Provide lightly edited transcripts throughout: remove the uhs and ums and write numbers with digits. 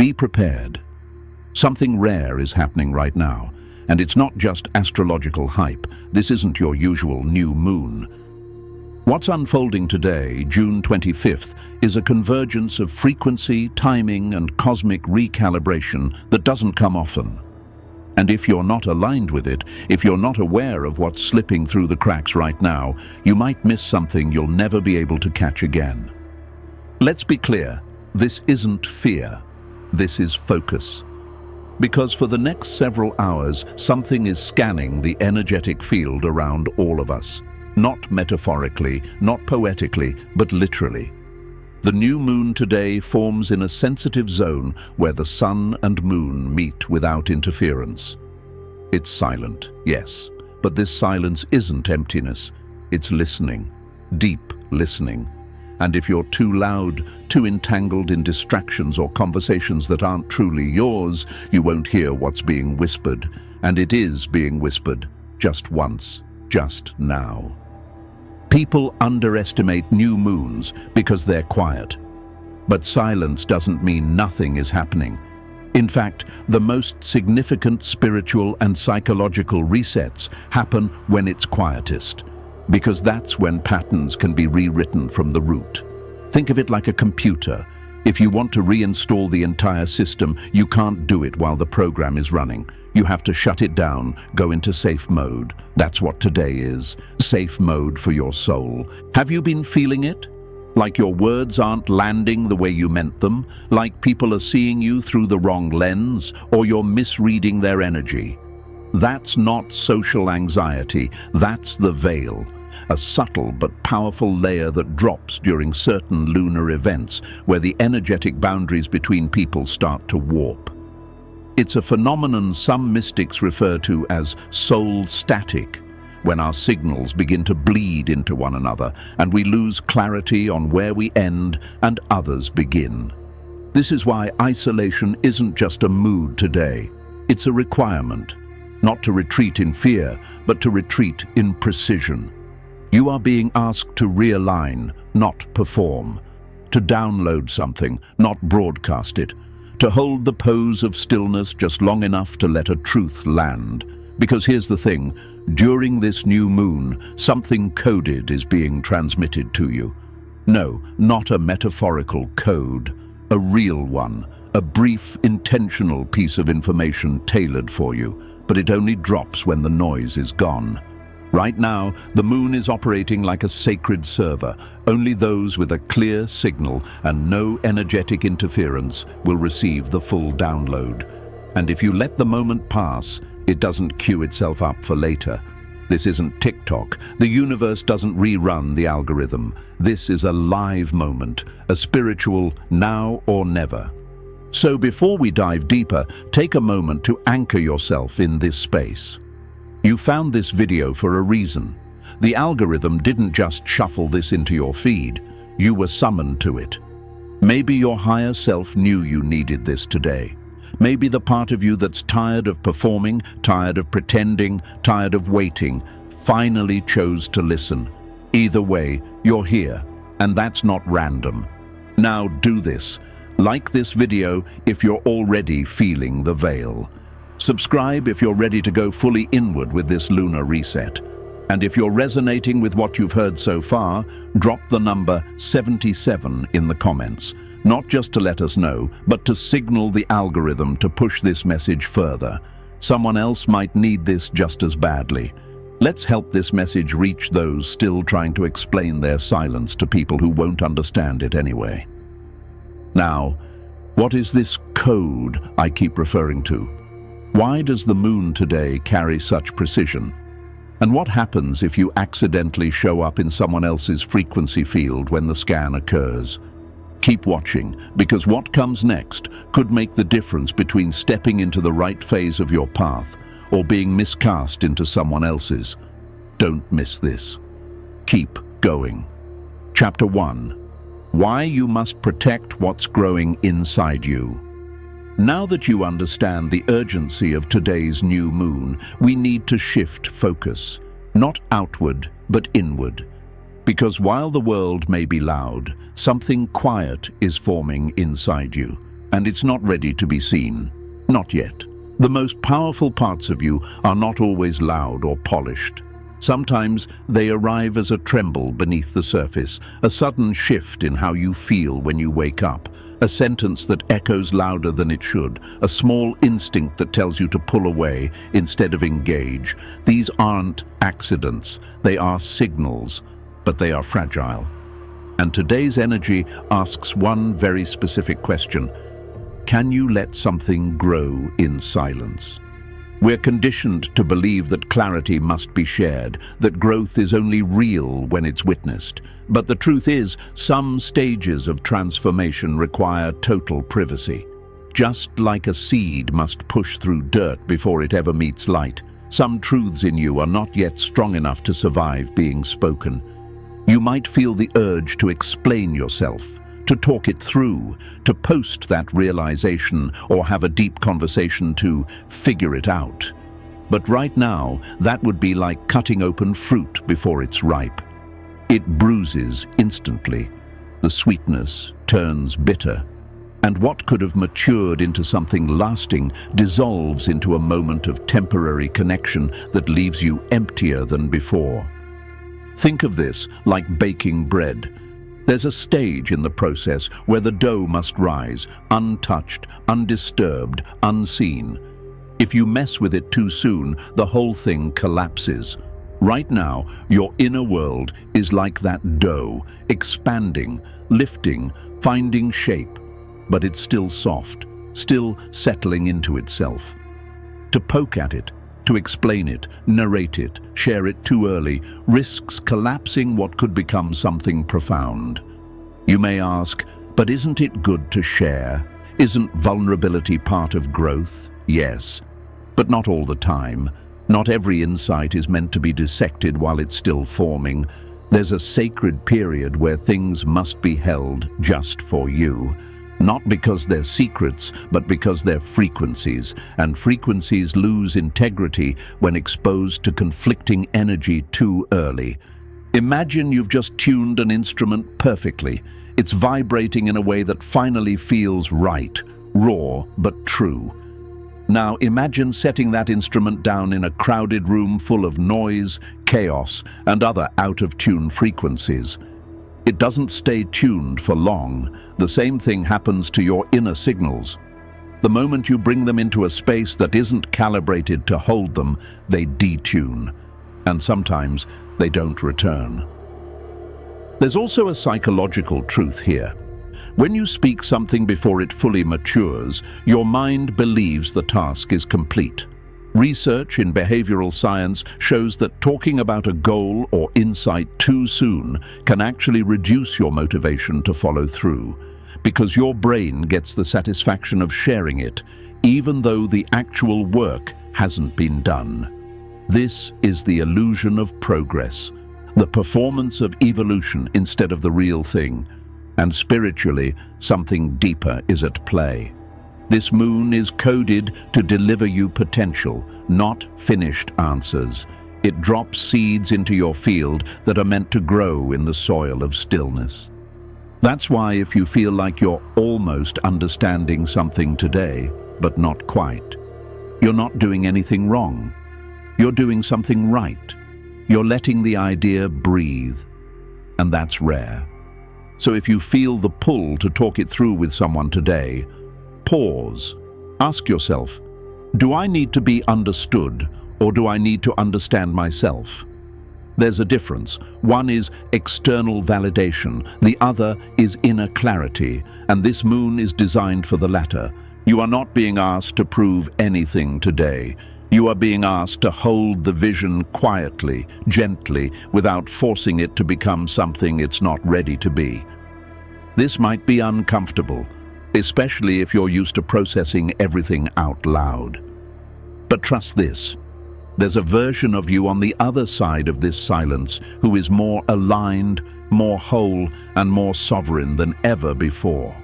Be prepared. Something rare is happening right now, and it's not just astrological hype. This isn't your usual new moon. What's unfolding today, June 25th, is a convergence of frequency, timing, and cosmic recalibration that doesn't come often. And if you're not aligned with it, if you're not aware of what's slipping through the cracks right now, you might miss something you'll never be able to catch again. Let's be clear, this isn't fear, this is focus. Because for the next several hours, something is scanning the energetic field around all of us. Not metaphorically, not poetically, but literally. The new moon today forms in a sensitive zone where the sun and moon meet without interference. It's silent, yes, but this silence isn't emptiness. It's listening, deep listening. And if you're too loud, too entangled in distractions or conversations that aren't truly yours, you won't hear what's being whispered. And it is being whispered, just once, just now. People underestimate new moons because they're quiet. But silence doesn't mean nothing is happening. In fact, the most significant spiritual and psychological resets happen when it's quietest, because that's when patterns can be rewritten from the root. Think of it like a computer. If you want to reinstall the entire system, you can't do it while the program is running. You have to shut it down, go into safe mode. That's what today is. Safe mode for your soul. Have you been feeling it? Like your words aren't landing the way you meant them? Like people are seeing you through the wrong lens? Or you're misreading their energy? That's not social anxiety. That's the veil. A subtle but powerful layer that drops during certain lunar events where the energetic boundaries between people start to warp. It's a phenomenon some mystics refer to as soul static, when our signals begin to bleed into one another and we lose clarity on where we end and others begin. This is why isolation isn't just a mood today. It's a requirement, not to retreat in fear, but to retreat in precision. You are being asked to realign, not perform, to download something, not broadcast it, to hold the pose of stillness just long enough to let a truth land. Because here's the thing, during this new moon, something coded is being transmitted to you. No, not a metaphorical code, a real one, a brief, intentional piece of information tailored for you, but it only drops when the noise is gone. Right now, the moon is operating like a sacred server. Only those with a clear signal and no energetic interference will receive the full download. And if you let the moment pass, it doesn't queue itself up for later. This isn't TikTok. The universe doesn't rerun the algorithm. This is a live moment, a spiritual now or never. So before we dive deeper, take a moment to anchor yourself in this space. You found this video for a reason. The algorithm didn't just shuffle this into your feed. You were summoned to it. Maybe your higher self knew you needed this today. Maybe the part of you that's tired of performing, tired of pretending, tired of waiting, finally chose to listen. Either way, you're here, and that's not random. Now do this. Like this video if you're already feeling the veil. Subscribe if you're ready to go fully inward with this lunar reset. And if you're resonating with what you've heard so far, drop the number 77 in the comments. Not just to let us know, but to signal the algorithm to push this message further. Someone else might need this just as badly. Let's help this message reach those still trying to explain their silence to people who won't understand it anyway. Now, what is this code I keep referring to? Why does the moon today carry such precision? And what happens if you accidentally show up in someone else's frequency field when the scan occurs? Keep watching, because what comes next could make the difference between stepping into the right phase of your path or being miscast into someone else's. Don't miss this. Keep going. Chapter 1. Why you must protect what's growing inside you. Now that you understand the urgency of today's new moon, we need to shift focus, not outward, but inward. Because while the world may be loud, something quiet is forming inside you. and it's not ready to be seen. Not yet. The most powerful parts of you are not always loud or polished. Sometimes they arrive as a tremble beneath the surface, a sudden shift in how you feel when you wake up, a sentence that echoes louder than it should, a small instinct that tells you to pull away instead of engage. These aren't accidents, they are signals, but they are fragile. And today's energy asks one very specific question. Can you let something grow in silence? We're conditioned to believe that clarity must be shared, that growth is only real when it's witnessed. But the truth is, some stages of transformation require total privacy. Just like a seed must push through dirt before it ever meets light, some truths in you are not yet strong enough to survive being spoken. You might feel the urge to explain yourself, to talk it through, to post that realization or have a deep conversation to figure it out. But right now, that would be like cutting open fruit before it's ripe. It bruises instantly. The sweetness turns bitter. And what could have matured into something lasting dissolves into a moment of temporary connection that leaves you emptier than before. Think of this like baking bread. There's a stage in the process where the dough must rise, untouched, undisturbed, unseen. If you mess with it too soon, the whole thing collapses. Right now, your inner world is like that dough, expanding, lifting, finding shape, but it's still soft, still settling into itself. To poke at it, to explain it, narrate it, share it too early, risks collapsing what could become something profound. You may ask, but isn't it good to share? Isn't vulnerability part of growth? Yes, but not all the time. Not every insight is meant to be dissected while it's still forming. There's a sacred period where things must be held just for you. Not because they're secrets, but because they're frequencies, and frequencies lose integrity when exposed to conflicting energy too early. Imagine you've just tuned an instrument perfectly. It's vibrating in a way that finally feels right, raw but true. Now imagine setting that instrument down in a crowded room full of noise, chaos, and other out-of-tune frequencies. It doesn't stay tuned for long. The same thing happens to your inner signals. The moment you bring them into a space that isn't calibrated to hold them, they detune. And sometimes they don't return. There's also a psychological truth here. When you speak something before it fully matures, your mind believes the task is complete. Research in behavioral science shows that talking about a goal or insight too soon can actually reduce your motivation to follow through, because your brain gets the satisfaction of sharing it, even though the actual work hasn't been done. This is the illusion of progress, the performance of evolution instead of the real thing. And spiritually, something deeper is at play. This moon is coded to deliver you potential, not finished answers. It drops seeds into your field that are meant to grow in the soil of stillness. That's why if you feel like you're almost understanding something today, but not quite, you're not doing anything wrong. You're doing something right. You're letting the idea breathe, and that's rare. So if you feel the pull to talk it through with someone today, pause. Ask yourself, do I need to be understood, or do I need to understand myself? There's a difference. One is external validation, the other is inner clarity, and this moon is designed for the latter. You are not being asked to prove anything today. You are being asked to hold the vision quietly, gently, without forcing it to become something it's not ready to be. This might be uncomfortable, especially if you're used to processing everything out loud. But trust this, there's a version of you on the other side of this silence who is more aligned, more whole, and more sovereign than ever before.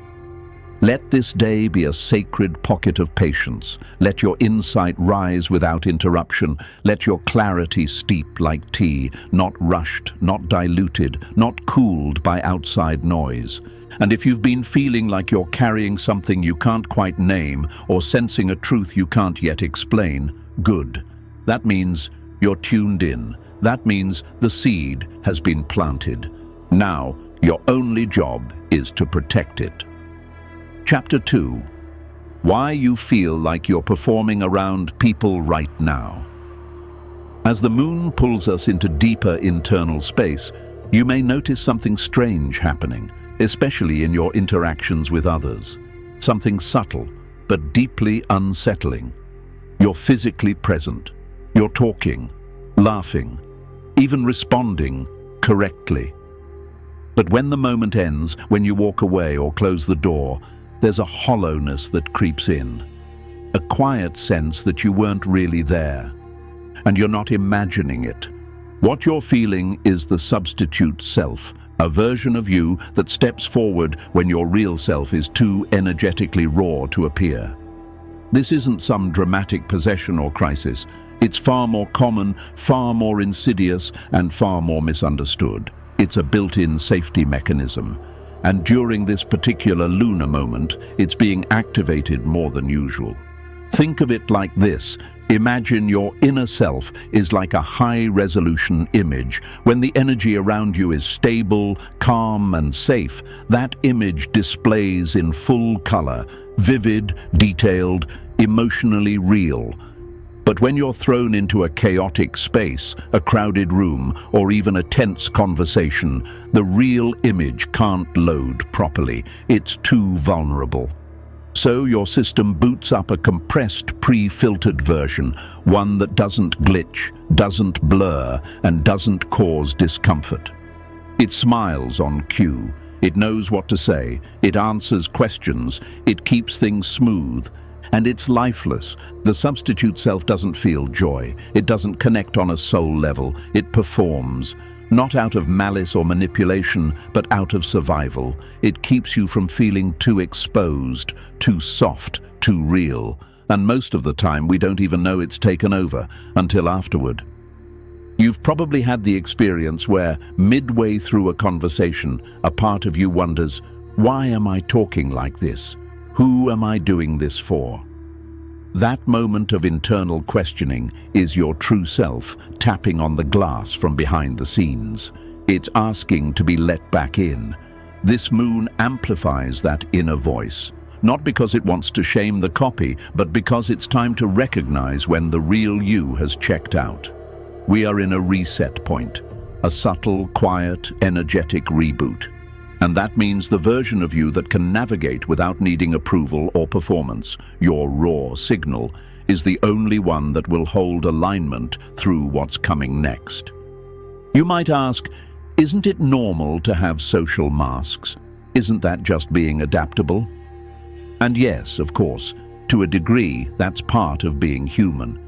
Let this day be a sacred pocket of patience. Let your insight rise without interruption. Let your clarity steep like tea, not rushed, not diluted, not cooled by outside noise. And if you've been feeling like you're carrying something you can't quite name or sensing a truth you can't yet explain, good. That means you're tuned in. That means the seed has been planted. Now, your only job is to protect it. Chapter 2. Why you feel like you're performing around people right now. As the moon pulls us into deeper internal space, you may notice something strange happening, especially in your interactions with others. Something subtle, but deeply unsettling. You're physically present. You're talking, laughing, even responding correctly. But when the moment ends, when you walk away or close the door, there's a hollowness that creeps in. A quiet sense that you weren't really there. And you're not imagining it. What you're feeling is the substitute self, a version of you that steps forward when your real self is too energetically raw to appear. This isn't some dramatic possession or crisis. It's far more common, far more insidious, and far more misunderstood. It's a built-in safety mechanism. And during this particular lunar moment, it's being activated more than usual. Think of it like this. Imagine your inner self is like a high-resolution image. When the energy around you is stable, calm, and safe, that image displays in full color, vivid, detailed, emotionally real. But when you're thrown into a chaotic space, a crowded room, or even a tense conversation, the real image can't load properly. It's too vulnerable. So your system boots up a compressed, pre-filtered version, one that doesn't glitch, doesn't blur, and doesn't cause discomfort. It smiles on cue. It knows what to say. It answers questions. It keeps things smooth. And it's lifeless. The substitute self doesn't feel joy. It doesn't connect on a soul level. It performs. Not out of malice or manipulation, but out of survival. It keeps you from feeling too exposed, too soft, too real. And most of the time we don't even know it's taken over until afterward. You've probably had the experience where, midway through a conversation, a part of you wonders, why am I talking like this? Who am I doing this for? That moment of internal questioning is your true self tapping on the glass from behind the scenes. It's asking to be let back in. This moon amplifies that inner voice, not because it wants to shame the copy, but because it's time to recognize when the real you has checked out. We are in a reset point, a subtle, quiet, energetic reboot. And that means the version of you that can navigate without needing approval or performance, your raw signal, is the only one that will hold alignment through what's coming next. You might ask, isn't it normal to have social masks? Isn't that just being adaptable? And yes, of course, to a degree, that's part of being human.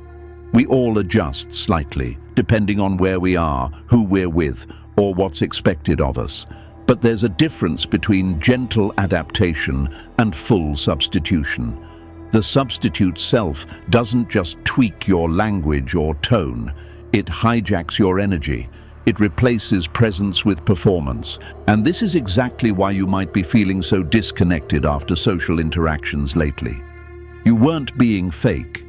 We all adjust slightly, depending on where we are, who we're with, or what's expected of us. But there's a difference between gentle adaptation and full substitution. The substitute self doesn't just tweak your language or tone. It hijacks your energy. It replaces presence with performance. And this is exactly why you might be feeling so disconnected after social interactions lately. You weren't being fake.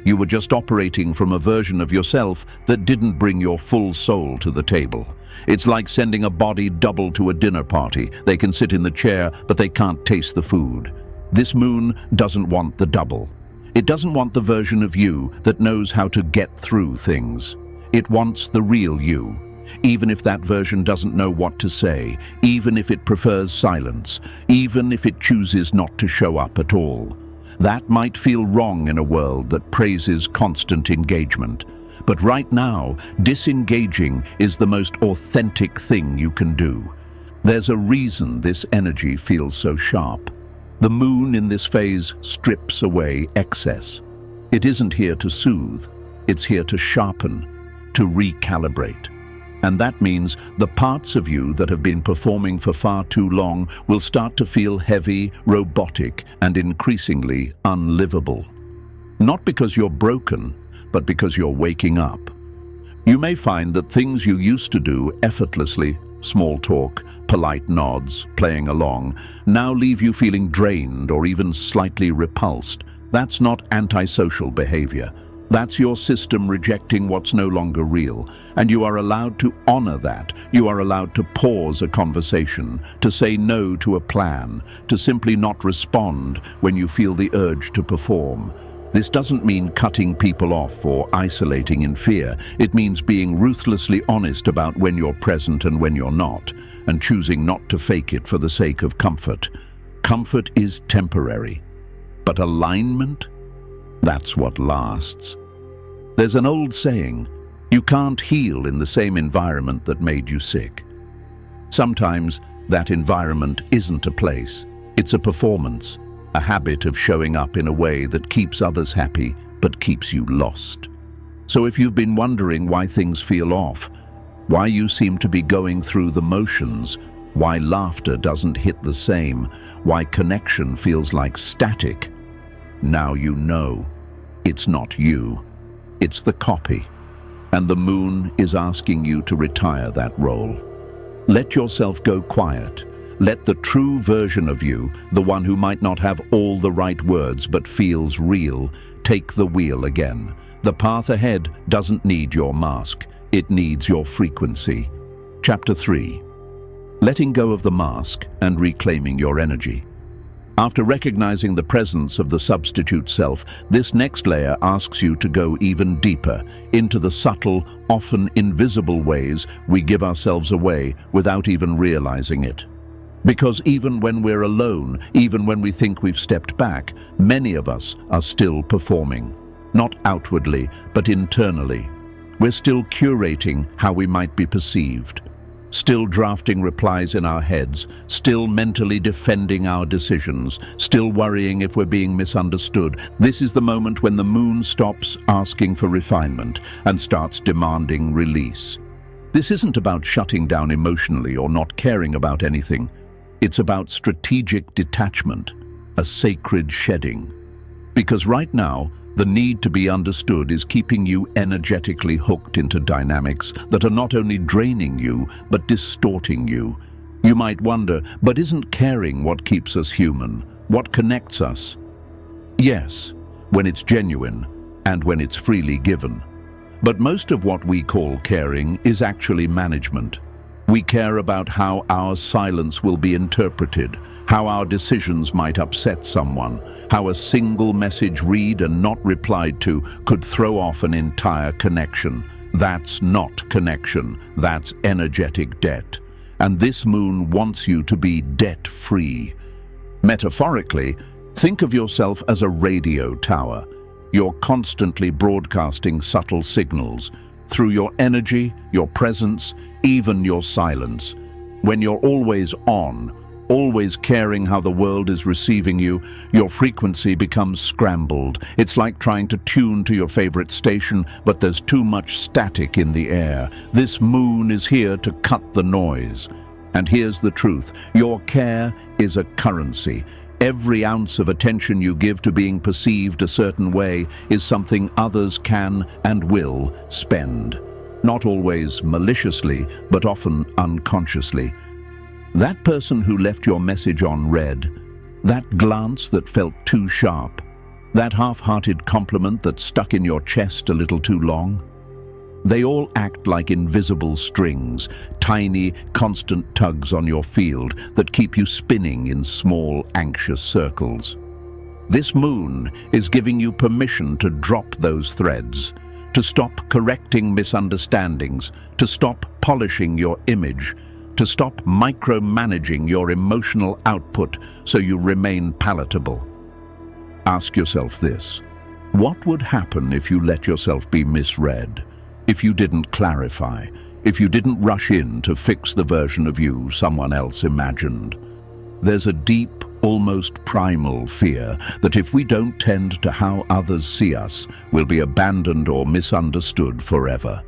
You were just operating from a version of yourself that didn't bring your full soul to the table. It's like sending a body double to a dinner party. They can sit in the chair, but they can't taste the food. This moon doesn't want the double. It doesn't want the version of you that knows how to get through things. It wants the real you, even if that version doesn't know what to say, even if it prefers silence, even if it chooses not to show up at all. That might feel wrong in a world that praises constant engagement. But right now, disengaging is the most authentic thing you can do. There's a reason this energy feels so sharp. The moon in this phase strips away excess. It isn't here to soothe, it's here to sharpen, to recalibrate. And that means the parts of you that have been performing for far too long will start to feel heavy, robotic, and increasingly unlivable. Not because you're broken, but because you're waking up. You may find that things you used to do effortlessly small talk, polite nods, playing along, now leave you feeling drained or even slightly repulsed. That's not antisocial behavior. That's your system rejecting what's no longer real, and you are allowed to honor that. You are allowed to pause a conversation, to say no to a plan, to simply not respond when you feel the urge to perform. This doesn't mean cutting people off or isolating in fear. It means being ruthlessly honest about when you're present and when you're not, and choosing not to fake it for the sake of comfort. Comfort is temporary, but alignment? That's what lasts. There's an old saying, you can't heal in the same environment that made you sick. Sometimes that environment isn't a place, it's a performance, a habit of showing up in a way that keeps others happy but keeps you lost. So if you've been wondering why things feel off, why you seem to be going through the motions, why laughter doesn't hit the same, why connection feels like static, now you know. It's not you. It's the copy. And the moon is asking you to retire that role. Let yourself go quiet. Let the true version of you, the one who might not have all the right words but feels real, take the wheel again. The path ahead doesn't need your mask. It needs your frequency. Chapter 3. Letting go of the mask and reclaiming your energy. After recognizing the presence of the substitute self, this next layer asks you to go even deeper into the subtle, often invisible ways we give ourselves away without even realizing it. Because even when we're alone, even when we think we've stepped back, many of us are still performing. Not outwardly, but internally. We're still curating how we might be perceived. Still drafting replies in our heads, still mentally defending our decisions, still worrying if we're being misunderstood. This is the moment when the moon stops asking for refinement and starts demanding release. This isn't about shutting down emotionally or not caring about anything. It's about strategic detachment, a sacred shedding. Because right now, the need to be understood is keeping you energetically hooked into dynamics that are not only draining you, but distorting you. You might wonder, but isn't caring what keeps us human? What connects us? Yes, when it's genuine and when it's freely given. But most of what we call caring is actually management. We care about how our silence will be interpreted, how our decisions might upset someone, how a single message read and not replied to could throw off an entire connection. That's not connection, that's energetic debt. And this moon wants you to be debt-free. Metaphorically, think of yourself as a radio tower. You're constantly broadcasting subtle signals through your energy, your presence, even your silence. When you're always on, always caring how the world is receiving you, your frequency becomes scrambled. It's like trying to tune to your favorite station, but there's too much static in the air. This moon is here to cut the noise. And here's the truth. Your care is a currency. Every ounce of attention you give to being perceived a certain way is something others can and will spend. Not always maliciously, but often unconsciously. That person who left your message unread, that glance that felt too sharp, that half-hearted compliment that stuck in your chest a little too long, they all act like invisible strings, tiny, constant tugs on your field that keep you spinning in small, anxious circles. This moon is giving you permission to drop those threads, to stop correcting misunderstandings, to stop polishing your image, to stop micromanaging your emotional output so you remain palatable. Ask yourself this: what would happen if you let yourself be misread? If you didn't clarify? If you didn't rush in to fix the version of you someone else imagined? There's a deep, almost primal fear that if we don't tend to how others see us, we'll be abandoned or misunderstood forever.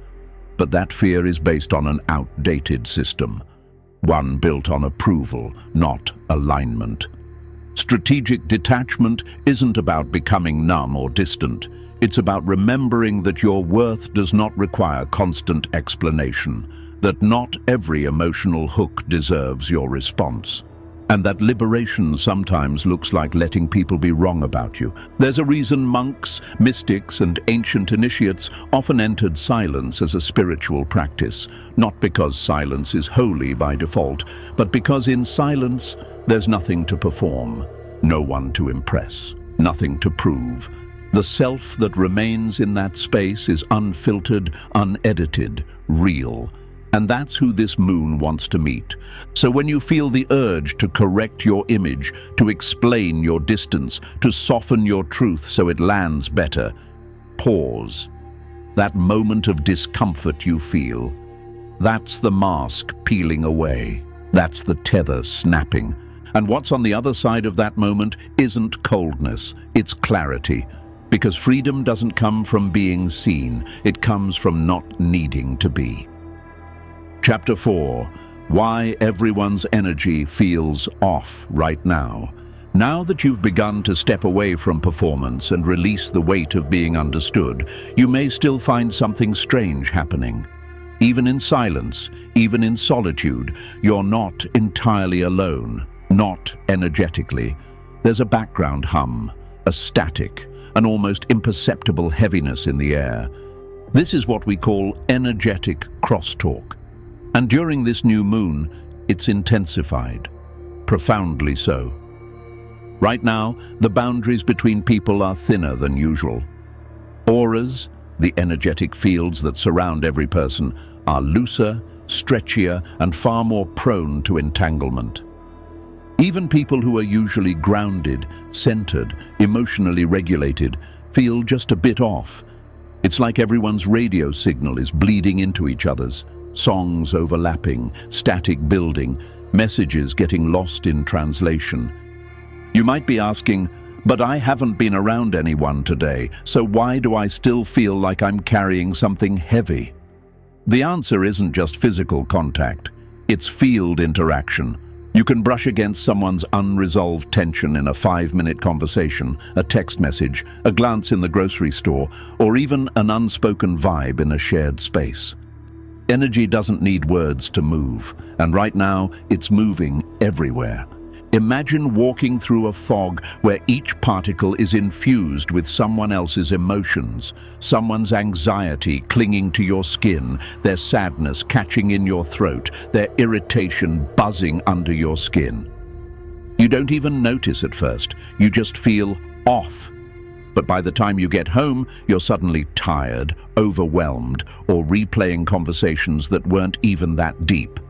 But that fear is based on an outdated system. One built on approval, not alignment. Strategic detachment isn't about becoming numb or distant. It's about remembering that your worth does not require constant explanation. that not every emotional hook deserves your response, and that liberation sometimes looks like letting people be wrong about you. There's a reason monks, mystics, and ancient initiates often entered silence as a spiritual practice, not because silence is holy by default, but because in silence there's nothing to perform, no one to impress, nothing to prove. The self that remains in that space is unfiltered, unedited, real. And that's who this moon wants to meet. So when you feel the urge to correct your image, to explain your distance, to soften your truth so it lands better, pause. That moment of discomfort you feel, that's the mask peeling away. That's the tether snapping. And what's on the other side of that moment isn't coldness, it's clarity. Because freedom doesn't come from being seen, it comes from not needing to be. Chapter 4. Why everyone's energy feels off right now. Now that you've begun to step away from performance and release the weight of being understood, you may still find something strange happening. Even in silence, even in solitude, you're not entirely alone, not energetically. There's a background hum, a static, an almost imperceptible heaviness in the air. This is what we call energetic crosstalk. And during this new moon, it's intensified, profoundly so. Right now, the boundaries between people are thinner than usual. Auras, the energetic fields that surround every person, are looser, stretchier, and far more prone to entanglement. Even people who are usually grounded, centered, emotionally regulated, feel just a bit off. It's like everyone's radio signal is bleeding into each other's. Songs overlapping, static building, messages getting lost in translation. You might be asking, but I haven't been around anyone today, so why do I still feel like I'm carrying something heavy? The answer isn't just physical contact, it's field interaction. You can brush against someone's unresolved tension in a 5-minute conversation, a text message, a glance in the grocery store, or even an unspoken vibe in a shared space. Energy doesn't need words to move, and right now it's moving everywhere. Imagine walking through a fog where each particle is infused with someone else's emotions, someone's anxiety clinging to your skin, their sadness catching in your throat, their irritation buzzing under your skin. You don't even notice at first, you just feel off. But by the time you get home, you're suddenly tired, overwhelmed, or replaying conversations that weren't even that deep.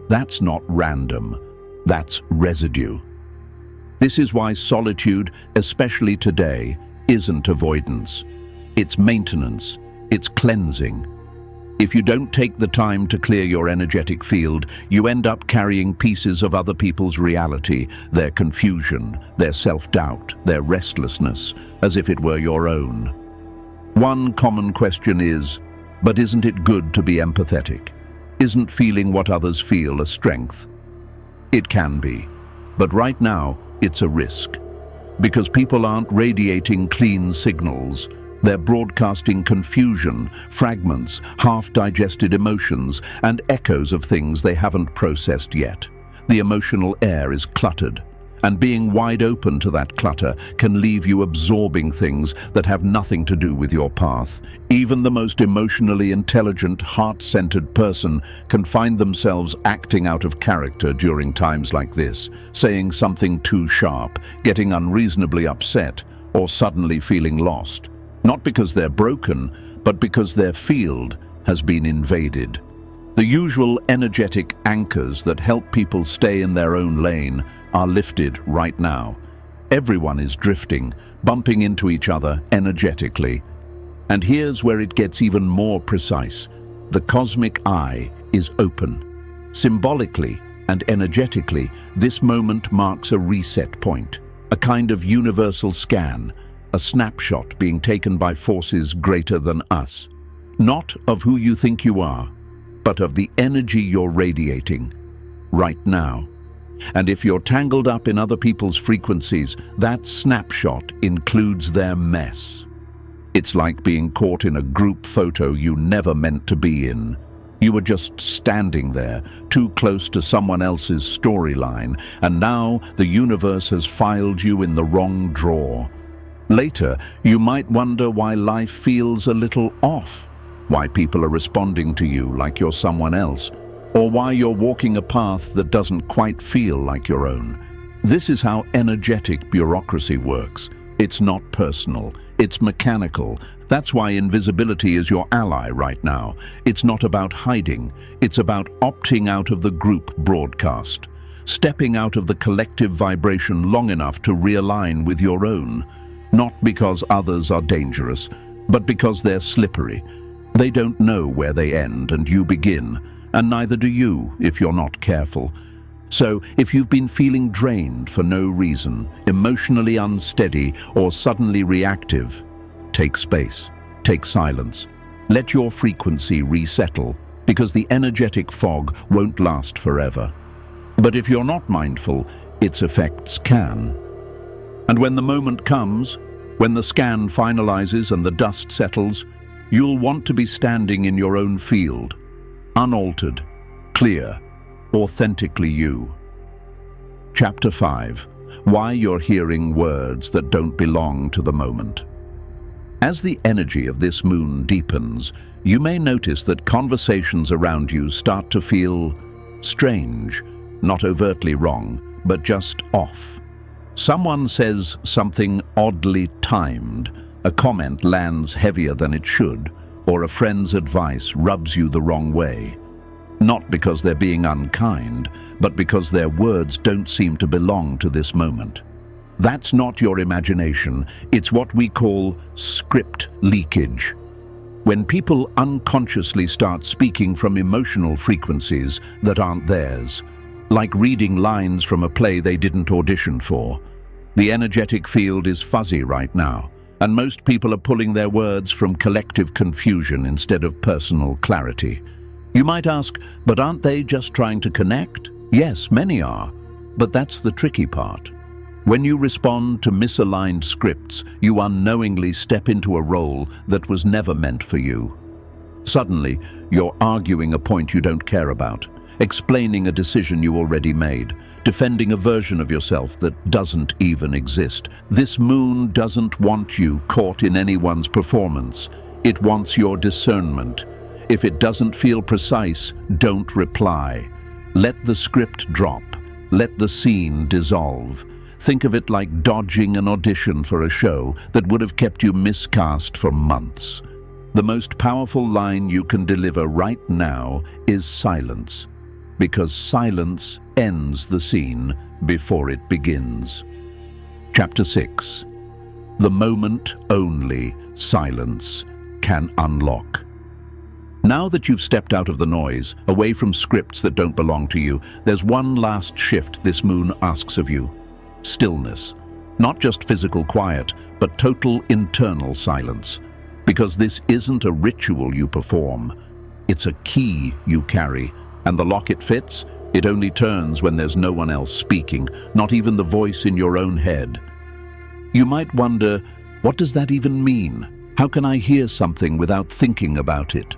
That's not random. That's residue. This is why solitude, especially today, isn't avoidance. It's maintenance. It's cleansing. If you don't take the time to clear your energetic field, you end up carrying pieces of other people's reality, their confusion, their self-doubt, their restlessness, as if it were your own. One common question is, but isn't it good to be empathetic? Isn't feeling what others feel a strength? It can be, but right now it's a risk. Because people aren't radiating clean signals. They're broadcasting confusion, fragments, half-digested emotions, and echoes of things they haven't processed yet. The emotional air is cluttered, and being wide open to that clutter can leave you absorbing things that have nothing to do with your path. Even the most emotionally intelligent, heart-centered person can find themselves acting out of character during times like this, saying something too sharp, getting unreasonably upset, or suddenly feeling lost. Not because they're broken, but because their field has been invaded. The usual energetic anchors that help people stay in their own lane are lifted right now. Everyone is drifting, bumping into each other energetically. And here's where it gets even more precise. The cosmic eye is open. Symbolically and energetically, this moment marks a reset point, a kind of universal scan, a snapshot being taken by forces greater than us. Not of who you think you are, but of the energy you're radiating right now. And if you're tangled up in other people's frequencies, that snapshot includes their mess. It's like being caught in a group photo you never meant to be in. You were just standing there, too close to someone else's storyline, and now the universe has filed you in the wrong drawer. Later, you might wonder why life feels a little off, why people are responding to you like you're someone else, or why you're walking a path that doesn't quite feel like your own. This is how energetic bureaucracy works. It's not personal, it's mechanical. That's why invisibility is your ally right now. It's not about hiding, it's about opting out of the group broadcast, stepping out of the collective vibration long enough to realign with your own. Not because others are dangerous, but because they're slippery. They don't know where they end and you begin, and neither do you if you're not careful. So, if you've been feeling drained for no reason, emotionally unsteady or suddenly reactive, take space, take silence. Let your frequency resettle, because the energetic fog won't last forever. But if you're not mindful, its effects can. And when the moment comes, when the scan finalizes and the dust settles, you'll want to be standing in your own field, unaltered, clear, authentically you. Chapter 5. Why you're hearing words that don't belong to the moment. As the energy of this moon deepens, you may notice that conversations around you start to feel strange, not overtly wrong, but just off. Someone says something oddly timed, a comment lands heavier than it should, or a friend's advice rubs you the wrong way. Not because they're being unkind, but because their words don't seem to belong to this moment. That's not your imagination, it's what we call script leakage. When people unconsciously start speaking from emotional frequencies that aren't theirs, like reading lines from a play they didn't audition for. The energetic field is fuzzy right now, and most people are pulling their words from collective confusion instead of personal clarity. You might ask, but aren't they just trying to connect? Yes, many are, but that's the tricky part. When you respond to misaligned scripts, you unknowingly step into a role that was never meant for you. Suddenly, you're arguing a point you don't care about, explaining a decision you already made, defending a version of yourself that doesn't even exist. This moon doesn't want you caught in anyone's performance. It wants your discernment. If it doesn't feel precise, don't reply. Let the script drop. Let the scene dissolve. Think of it like dodging an audition for a show that would have kept you miscast for months. The most powerful line you can deliver right now is silence, because silence ends the scene before it begins. Chapter 6. The moment only silence can unlock. Now that you've stepped out of the noise, away from scripts that don't belong to you, there's one last shift this moon asks of you. Stillness. Not just physical quiet, but total internal silence. Because this isn't a ritual you perform. It's a key you carry, and the lock it fits, it only turns when there's no one else speaking, not even the voice in your own head. You might wonder, what does that even mean? How can I hear something without thinking about it?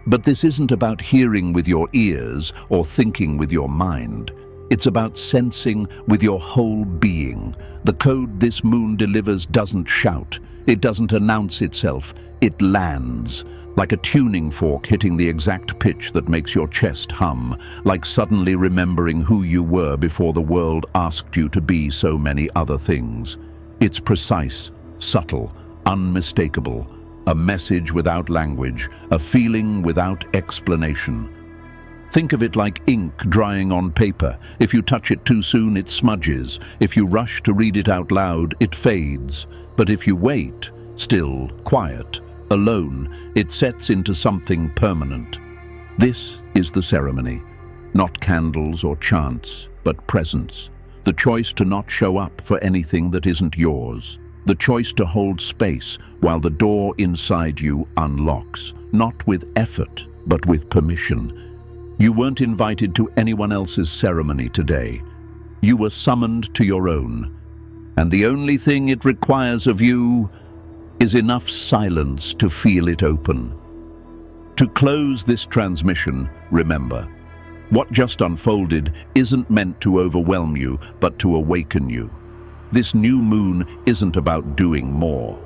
But this isn't about hearing with your ears or thinking with your mind. It's about sensing with your whole being. The code this moon delivers doesn't shout. It doesn't announce itself. It lands, like a tuning fork hitting the exact pitch that makes your chest hum, like suddenly remembering who you were before the world asked you to be so many other things. It's precise, subtle, unmistakable. A message without language, a feeling without explanation. Think of it like ink drying on paper. If you touch it too soon, it smudges. If you rush to read it out loud, it fades. But if you wait, still, quiet, alone, it sets into something permanent. This is the ceremony. Not candles or chants, but presence. The choice to not show up for anything that isn't yours. The choice to hold space while the door inside you unlocks, not with effort, but with permission. You weren't invited to anyone else's ceremony today. You were summoned to your own. And the only thing it requires of you is enough silence to feel it open. To close this transmission, remember, what just unfolded isn't meant to overwhelm you, but to awaken you. This new moon isn't about doing more.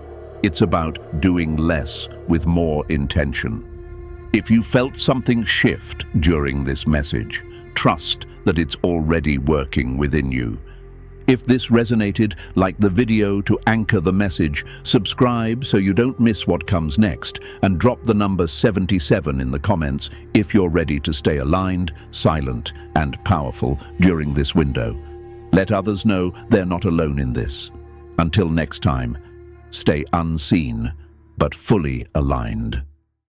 It's about doing less with more intention. If you felt something shift during this message, trust that it's already working within you. If this resonated, like the video to anchor the message, subscribe so you don't miss what comes next, and drop the number 77 in the comments if you're ready to stay aligned, silent, and powerful during this window. Let others know they're not alone in this. Until next time, stay unseen, but fully aligned.